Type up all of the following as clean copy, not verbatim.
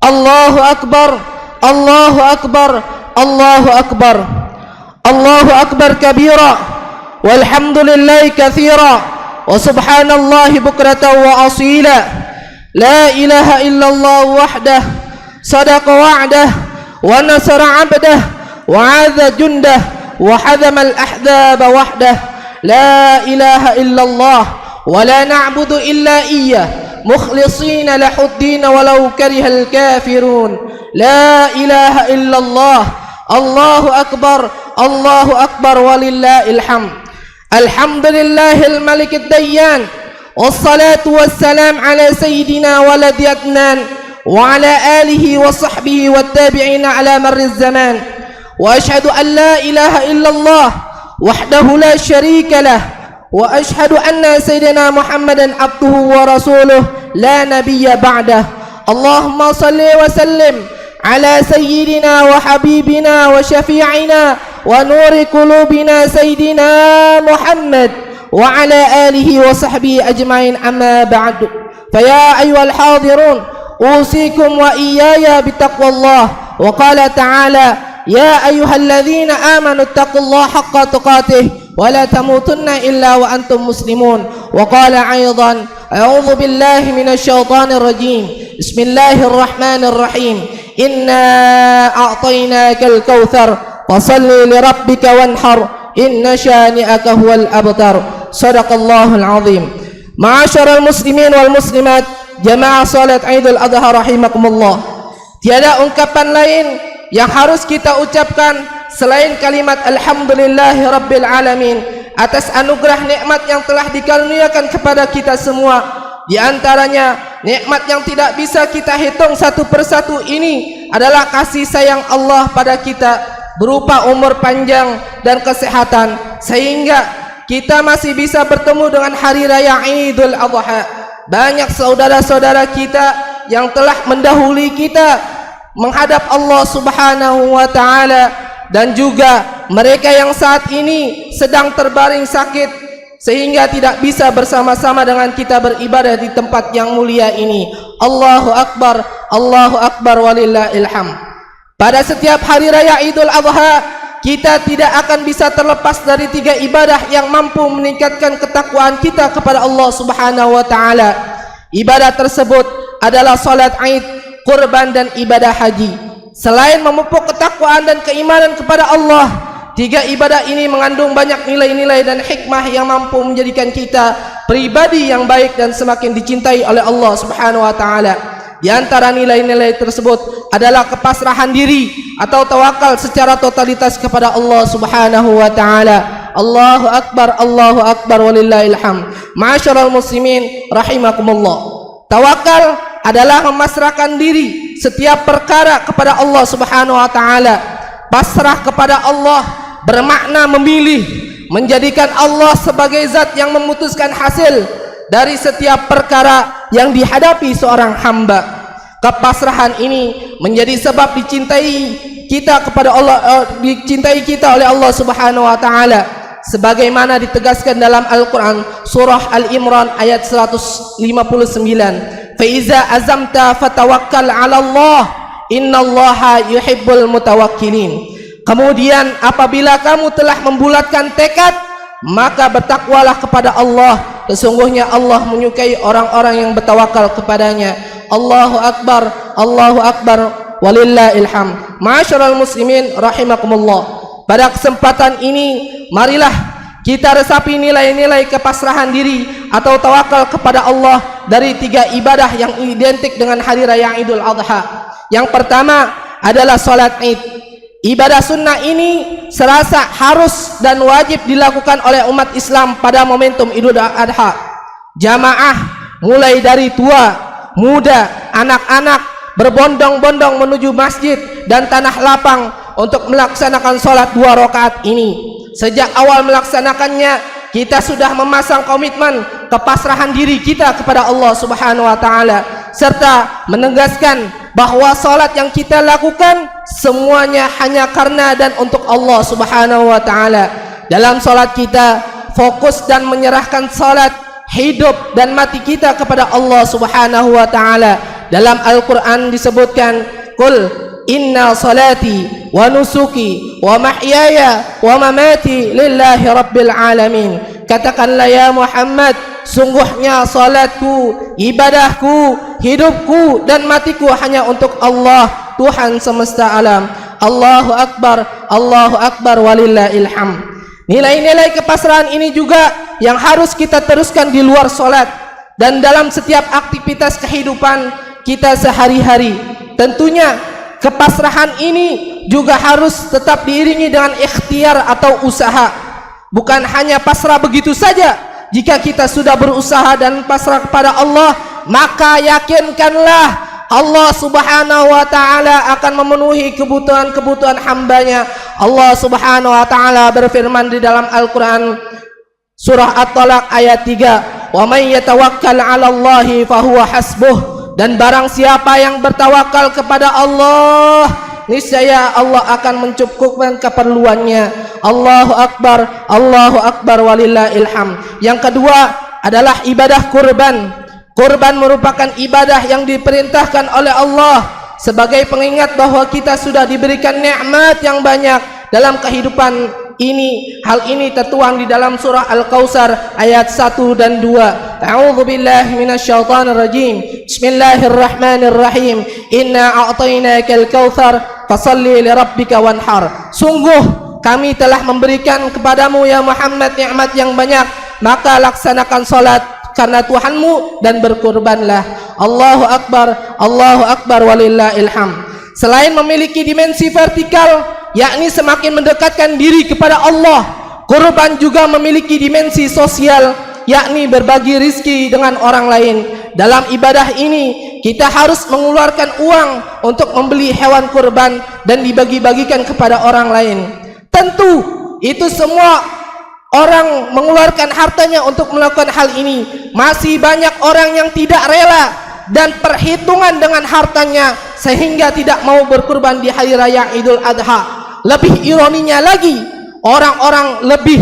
Allahu akbar, Allahu akbar, Allahu akbar. Allahu akbar kabira, walhamdulillahi katsira, wa subhanallahi bukratan wa asila. La ilaha illallah wahdah, sadaqa wa'dah, wa nasara 'abdah, wa 'adza jundah, wa hadama al-ahzaba wahdah. La ilaha illallah wa la na'budu illa iyyah, mukhlisina lahud-din walau karihal kafirun. La ilaha illallah. Allahu akbar, Allahu akbar, walillahil hamd. Alhamdulillahil malikid dayyan, wassalatu wassalam ala sayyidina waladi adnan wa ala alihi wa sahbihi wattabi'ina ala marriz zaman. Wa ashhadu an la ilaha illallah wahdahu la syarika lah, wa ashhadu anna sayyidina Muhammadan abduhu wa rasuluh la nabiyya ba'dah. Allahumma salli wa sallim ala sayyidina wa habibina wa syafi'ina wa nuri qulubina sayyidina Muhammad wa ala alihi wa sahbihi ajma'in, amma ba'du. Faya ayyuhal hadirun, usikum wa iyaya bitaqwallah. Wa qala ta'ala, ya ayyuhalladzina amanu taqullaha haqqa tuqatih wa la tamutunna illa wa antum muslimun. Wa qala aidan, a'udzu billahi minasy syaithanir rajim. Bismillahirrahmanirrahim. Inna a'tainakal kautsar fasalli lirabbika wanhar inna syani'aka huwal abtar. Shadaqallahul azim. Ma'asyiral muslimin wal muslimat, jamaah salat Idul Adha rahimakumullah. Tiada ungkapan lain yang harus kita ucapkan selain kalimat alhamdulillahi rabbil alamin atas anugerah nikmat yang telah dikaruniakan kepada kita semua. Di antaranya nikmat yang tidak bisa kita hitung satu persatu ini adalah kasih sayang Allah pada kita berupa umur panjang dan kesehatan, sehingga kita masih bisa bertemu dengan hari raya Idul Adha. Banyak saudara-saudara kita yang telah mendahului kita menghadap Allah Subhanahu wa ta'ala, dan juga mereka yang saat ini sedang terbaring sakit sehingga tidak bisa bersama-sama dengan kita beribadah di tempat yang mulia ini. Allahu akbar, Allahu akbar, walillahil hamd. Pada setiap hari raya Idul Adha, kita tidak akan bisa terlepas dari tiga ibadah yang mampu meningkatkan ketakwaan kita kepada Allah Subhanahu wa ta'ala. Ibadah tersebut adalah salat Id, kurban, dan ibadah haji. Selain memupuk ketakwaan dan keimanan kepada Allah, tiga ibadah ini mengandung banyak nilai-nilai dan hikmah yang mampu menjadikan kita pribadi yang baik dan semakin dicintai oleh Allah Subhanahu wa ta'ala. Di antara nilai-nilai tersebut adalah kepasrahan diri atau tawakal secara totalitas kepada Allah Subhanahu wa ta'ala. Allahu akbar, walillahil hamd. Ma'asyiral muslimin rahimakumullah. Tawakal adalah memasrahkan diri setiap perkara kepada Allah Subhanahu wa ta'ala. Pasrah kepada Allah bermakna memilih, menjadikan Allah sebagai zat yang memutuskan hasil dari setiap perkara yang dihadapi seorang hamba. Kepasrahan ini menjadi sebab dicintai kita kepada Allah, dicintai kita oleh Allah Subhanahu wa ta'ala, sebagaimana ditegaskan dalam Al-Quran surah Al-Imran ayat 159. Faiza azamta fatawakkal 'ala Allah, innallaha yuhibbul mutawakkilin. Kemudian apabila kamu telah membulatkan tekad, maka bertakwalah kepada Allah, sesungguhnya Allah menyukai orang-orang yang bertawakal kepadanya. Allahu akbar, walillahil hamd. Ma'asyiral muslimin rahimakumullah. Pada kesempatan ini, marilah kita resapi nilai-nilai kepasrahan diri atau tawakal kepada Allah dari tiga ibadah yang identik dengan hari raya Idul Adha. Yang pertama adalah salat Id. Ibadah sunnah ini serasa harus dan wajib dilakukan oleh umat Islam pada momentum Idul Adha. Jamaah mulai dari tua, muda, anak-anak berbondong-bondong menuju masjid dan tanah lapang untuk melaksanakan sholat 2 rakaat ini. Sejak awal melaksanakannya, kita sudah memasang komitmen kepasrahan diri kita kepada Allah Subhanahu wa ta'ala, serta menegaskan bahwa sholat yang kita lakukan semuanya hanya karena dan untuk Allah Subhanahu wa ta'ala. Dalam sholat kita fokus dan menyerahkan sholat hidup dan mati kita kepada Allah Subhanahu wa ta'ala, Dalam Al-Quran disebutkan, Qul inna salati wa nusuki wa mahyaya wa mamati lillahi rabbil alamin. Katakanlah ya Muhammad, sungguhnya salatku, ibadahku, hidupku dan matiku hanya untuk Allah, Tuhan semesta alam. Allahu Akbar walillahil hamd. Nilai-nilai kepasrahan ini juga yang harus kita teruskan di luar salat dan dalam setiap aktivitas kehidupan kita sehari-hari. Tentunya kepasrahan ini juga harus tetap diiringi dengan ikhtiar atau usaha. Bukan hanya pasrah begitu saja. Jika kita sudah berusaha dan pasrah kepada Allah, maka yakinkanlah Allah subhanahu wa ta'ala akan memenuhi kebutuhan-kebutuhan hambanya. Allah subhanahu wa ta'ala berfirman di dalam Al-Quran surah At-Talaq ayat 3, wa man yatawakkal 'ala Allahi fahuwa hasbuh. Dan barang siapa yang bertawakal kepada Allah, niscaya Allah akan mencukupkan keperluannya. Allahu Akbar walillahil hamd. Yang kedua adalah ibadah kurban. Kurban merupakan ibadah yang diperintahkan oleh Allah sebagai pengingat bahwa kita sudah diberikan nikmat yang banyak dalam kehidupan ini. Hal ini tertuang di dalam surah Al-Kautsar ayat 1 dan 2. A'udzubillahi minasyaitonir rajim. Bismillahirrahmanirrahim. Inna a'tainakal kautsar fashalli lirabbika wanhar. Sungguh kami telah memberikan kepadamu ya Muhammad nikmat yang banyak, maka laksanakan salat karena Tuhanmu dan berkurbanlah. Allahu Akbar walillahil hamd. Selain memiliki dimensi vertikal, yakni semakin mendekatkan diri kepada Allah, kurban juga memiliki dimensi sosial, yakni berbagi rizki dengan orang lain. Dalam ibadah ini kita harus mengeluarkan uang untuk membeli hewan kurban dan dibagi-bagikan kepada orang lain. Tentu itu semua orang mengeluarkan hartanya untuk melakukan hal ini. Masih banyak orang yang tidak rela dan perhitungan dengan hartanya sehingga tidak mau berkurban di hari raya Idul Adha. Lebih ironinya lagi, orang-orang lebih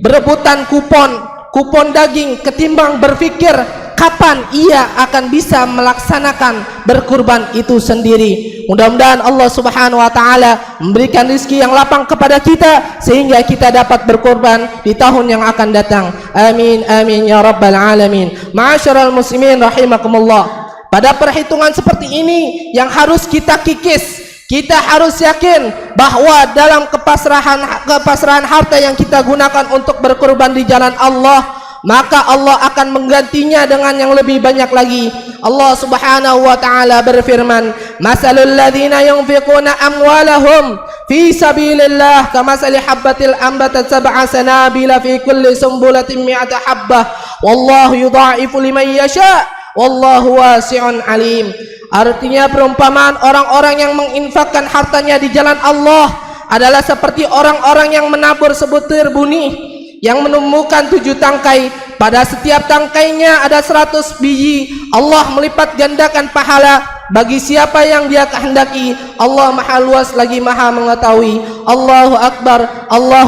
berebutan kupon daging ketimbang berpikir kapan ia akan bisa melaksanakan berkurban itu sendiri. Mudah-mudahan Allah subhanahu wa ta'ala memberikan rezeki yang lapang kepada kita sehingga kita dapat berkurban di tahun yang akan datang. Amin amin ya rabbal alamin. Ma'asyiral muslimin rahimakumullah. Pada perhitungan seperti ini yang harus kita kikis, kita harus yakin bahwa dalam kepasrahan harta yang kita gunakan untuk berkurban di jalan Allah, maka Allah akan menggantinya dengan yang lebih banyak lagi. Allah subhanahu wa ta'ala berfirman, masalul ladzina yunfiquna amwalahum fi sabilillah kamasali habbatil ambatat sab'a sanabila fi kulli sumbulatin mi'ata habbah wallahu yudha'ifu liman yasha wallahu wasi'un alim. Artinya perumpamaan orang-orang yang menginfakkan hartanya di jalan Allah adalah seperti orang-orang yang menabur sebutir benih yang menemukan 7 tangkai. Pada setiap tangkainya ada 100 biji. Allah melipat gandakan pahala bagi siapa yang dia kehendaki. Allah maha luas lagi maha mengetahui. Allahu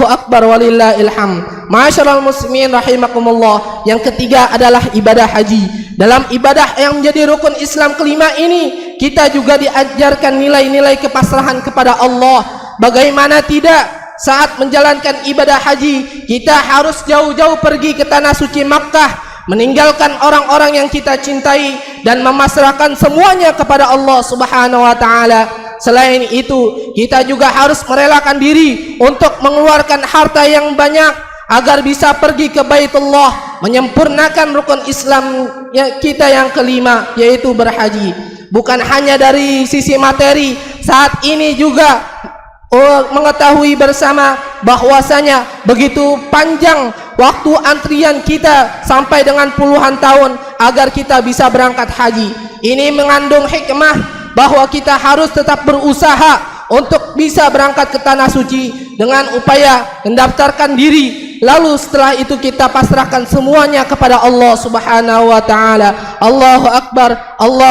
Akbar walillahil hamd. Ma'asyiral muslimin rahimakumullah. Yang ketiga adalah ibadah haji. Dalam ibadah yang menjadi rukun Islam kelima ini, kita juga diajarkan nilai-nilai kepasrahan kepada Allah. Bagaimana tidak, saat menjalankan ibadah haji, kita harus jauh-jauh pergi ke tanah suci Makkah, meninggalkan orang-orang yang kita cintai dan memasrahkan semuanya kepada Allah subhanahu wa ta'ala. Selain itu, kita juga harus merelakan diri untuk mengeluarkan harta yang banyak agar bisa pergi ke Baitullah, menyempurnakan rukun Islam kita yang kelima, yaitu berhaji. Bukan hanya dari sisi materi, saat ini juga mengetahui bersama bahwasanya begitu panjang waktu antrian kita sampai dengan puluhan tahun agar kita bisa berangkat haji. Ini mengandung hikmah bahwa kita harus tetap berusaha untuk bisa berangkat ke tanah suci dengan upaya mendaftarkan diri. Lalu setelah itu kita pasrahkan semuanya kepada Allah subhanahu wa ta'ala. Allahu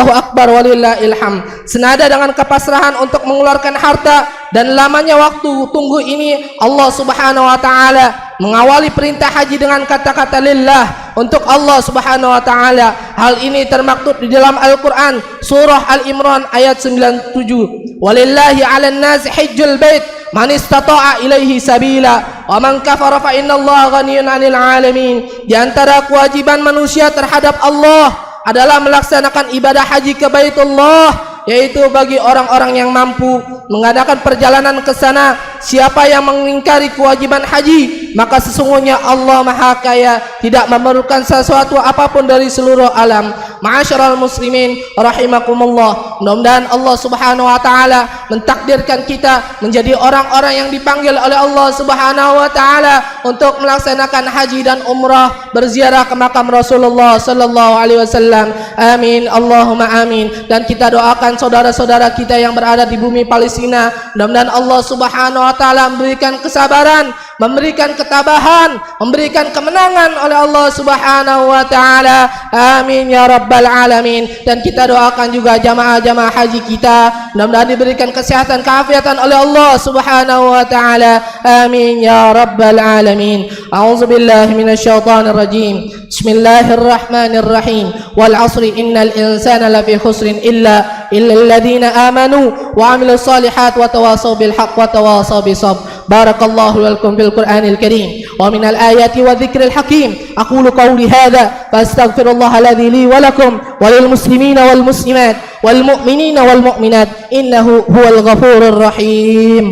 Akbar walillahil hamd. Senada dengan kepasrahan untuk mengeluarkan harta dan lamanya waktu tunggu ini, Allah subhanahu wa ta'ala mengawali perintah haji dengan kata-kata lillah, untuk Allah Subhanahu wa taala. Hal ini termaktub di dalam Al-Qur'an surah Al-Imran ayat 97. Walillahi 'alan nasi hajjul bait man istata'a ilaihi sabila wa man kafara fa innallaha ghaniyun 'anil 'alamin. Di antara kewajiban manusia terhadap Allah adalah melaksanakan ibadah haji ke Baitullah, yaitu bagi orang-orang yang mampu mengadakan perjalanan ke sana. Siapa yang mengingkari kewajiban haji, maka sesungguhnya Allah Maha Kaya, tidak memerlukan sesuatu apapun dari seluruh alam. Ma'asyiral muslimin rahimakumullah, mudah-mudahan Allah Subhanahu wa taala mentakdirkan kita menjadi orang-orang yang dipanggil oleh Allah Subhanahu wa taala untuk melaksanakan haji dan umrah, berziarah ke makam Rasulullah sallallahu alaihi wasallam. Amin, Allahumma amin. Dan kita doakan saudara-saudara kita yang berada di bumi Palestina, mudah-mudahan Allah Subhanahu wa taala memberikan kesabaran, memberikan ketabahan, memberikan kemenangan oleh Allah Subhanahu wa taala. Amin ya rabbal alamin. Dan kita doakan juga jamaah-jamaah haji kita, mudah-mudahan diberikan kesehatan, keafiatan oleh Allah Subhanahu wa taala. Amin ya rabbal alamin. A'udzubillahi minasyaitonir rajim. Bismillahirrahmanirrahim. Wal 'asri innal insana lafi khusrin illa alladhina amanu wa 'amilus solihat wa tawasaw bil haqq wa tawasaw bis sabr. Barakallahu lakum fil Qur'anil Karim wa minal ayati wa dzikril hakim. Aqulu qawli hadza fastaghfirullaha alladzi li wa lakum wa lil muslimina wal muslimat wal mu'minina wal mu'minat innahu huwal ghafurur rahim.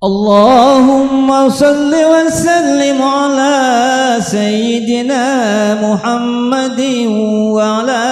Allahumma salli wa sallim ala sayyidina Muhammadin wa ala